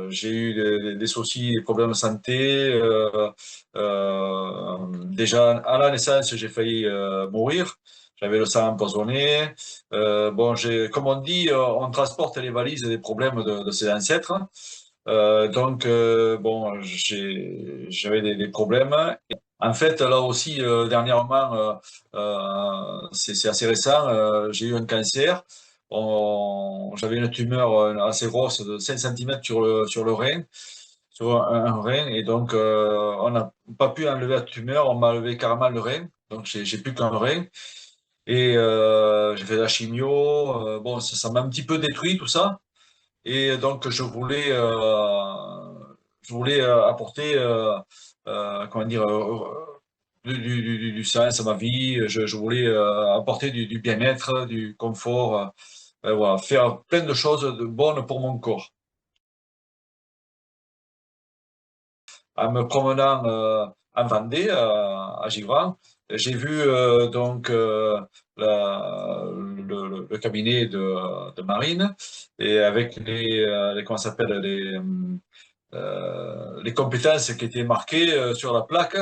j'ai eu des soucis, des problèmes de santé. Déjà à la naissance, j'ai failli mourir. J'avais le sang empoisonné. Bon, comme on dit, on transporte les valises des problèmes de ses ancêtres. Donc, bon, j'avais des problèmes. En fait, là aussi, dernièrement, c'est assez récent, j'ai eu un cancer. J'avais une tumeur assez grosse de 5 centimètres sur le rein, sur un rein, et donc on n'a pas pu enlever la tumeur, on m'a enlevé carrément le rein, donc j'ai plus qu'un rein. Et j'ai fait de la chimio, bon, ça m'a un petit peu détruit tout ça. Et donc je voulais apporter, comment dire, du sens à ma vie. Je voulais apporter du bien-être, du confort, voilà, faire plein de choses de bonnes pour mon corps. En me promenant en Vendée, à Givran, j'ai vu donc le cabinet de Marine, et avec comment ça s'appelle, les compétences qui étaient marquées sur la plaque.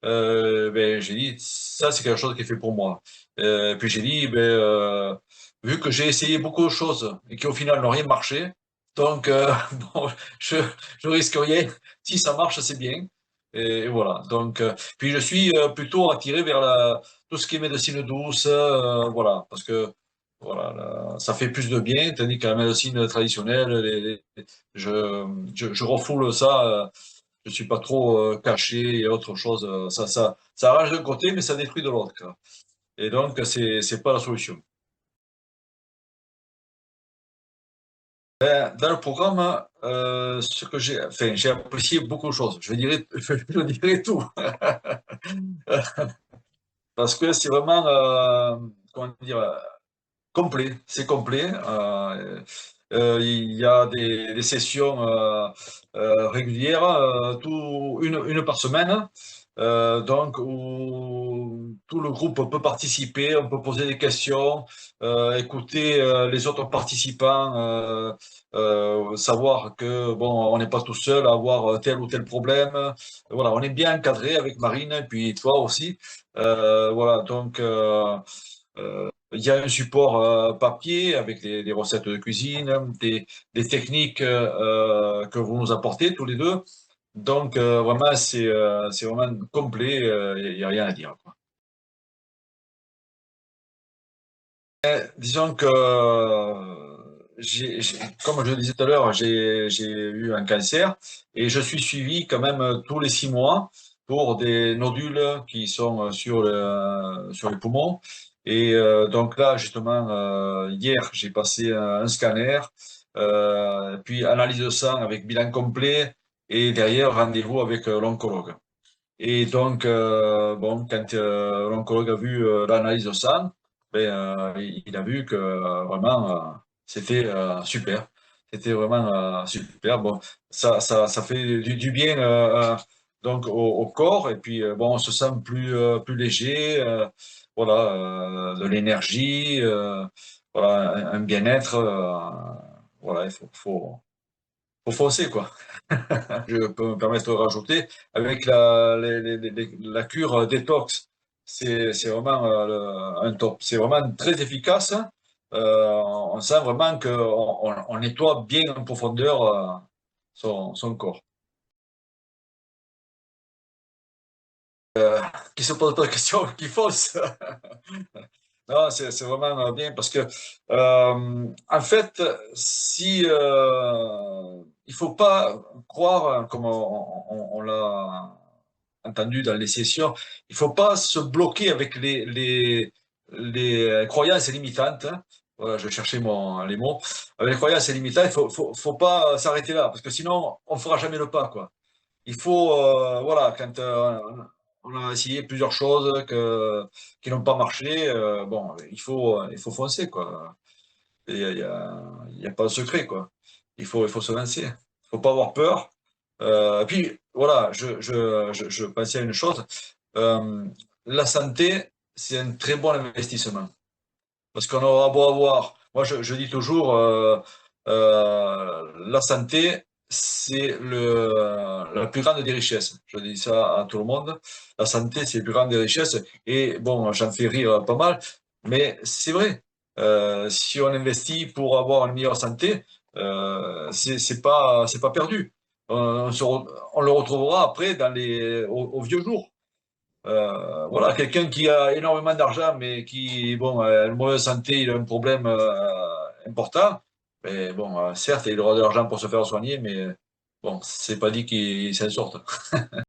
Ben, j'ai dit, ça c'est quelque chose qui est fait pour moi. Puis j'ai dit, ben, vu que j'ai essayé beaucoup de choses et qui au final n'ont rien marché, donc bon, je, je risque rien. Si ça marche, c'est bien. Et voilà. Donc, puis je suis plutôt attiré vers tout ce qui est médecine douce, voilà, parce que voilà, ça fait plus de bien, tandis que la médecine traditionnelle, je refoule ça. Je suis pas trop caché et autre chose. Ça arrange d'un côté, mais ça détruit de l'autre, quoi. Et donc, c'est pas la solution. Dans le programme, ce que enfin, j'ai apprécié beaucoup de choses. Je dirais tout. Parce que c'est vraiment, comment dire, complet. C'est complet. Il y a des sessions régulières, une par semaine, donc où tout le groupe peut participer, on peut poser des questions, écouter les autres participants, savoir que bon, on n'est pas tout seul à avoir tel ou tel problème. Voilà, on est bien encadré avec Marine et puis toi aussi. Voilà, donc il y a un support papier avec des recettes de cuisine, des techniques que vous nous apportez tous les deux. Donc vraiment, c'est vraiment complet, il n'y a rien à dire, quoi. Disons que, comme je le disais tout à l'heure, j'ai eu un cancer et je suis suivi quand même tous les 6 mois pour des nodules qui sont sur les poumons. Et donc là, justement, hier, j'ai passé un scanner, puis analyse de sang avec bilan complet, et derrière, rendez-vous avec l'oncologue. Et donc, bon, quand l'oncologue a vu l'analyse de sang, ben, il a vu que vraiment, c'était super. C'était vraiment super. Bon, ça fait du bien donc au corps, et puis bon, on se sent plus léger, voilà, de l'énergie, voilà, un bien-être. Voilà, faut foncer, quoi. Je peux me permettre de rajouter, avec la cure détox, c'est vraiment un top. C'est vraiment très efficace. On sent vraiment qu'on on nettoie bien en profondeur son corps. Qui se pose pas de questions, qui fonce. Non, c'est vraiment bien parce que, en fait, si, il faut pas croire, comme on l'a entendu dans les sessions, il faut pas se bloquer avec les croyances limitantes, hein. Voilà, je cherchais les mots. Avec les croyances limitantes, il faut pas s'arrêter là, parce que sinon, on fera jamais le pas, quoi. Il faut, voilà, quand on a essayé plusieurs choses qui n'ont pas marché, bon, il faut foncer, quoi. Il y a pas de secret, quoi. Il faut se lancer. Il faut pas avoir peur. Et puis, voilà, je pensais à une chose. euh, la santé, c'est un très bon investissement. Parce qu'on aura beau avoir, moi je dis toujours, la santé, c'est la plus grande des richesses. Je dis ça à tout le monde. La santé, c'est la plus grande des richesses. Et bon, j'en fais rire pas mal, mais c'est vrai. Si on investit pour avoir une meilleure santé, c'est pas perdu. On le retrouvera après aux vieux jours. Voilà, quelqu'un qui a énormément d'argent, mais qui, bon, a une mauvaise santé, il a un problème important. Mais bon, certes, il aura de l'argent pour se faire soigner, mais bon, c'est pas dit qu'il s'en sorte.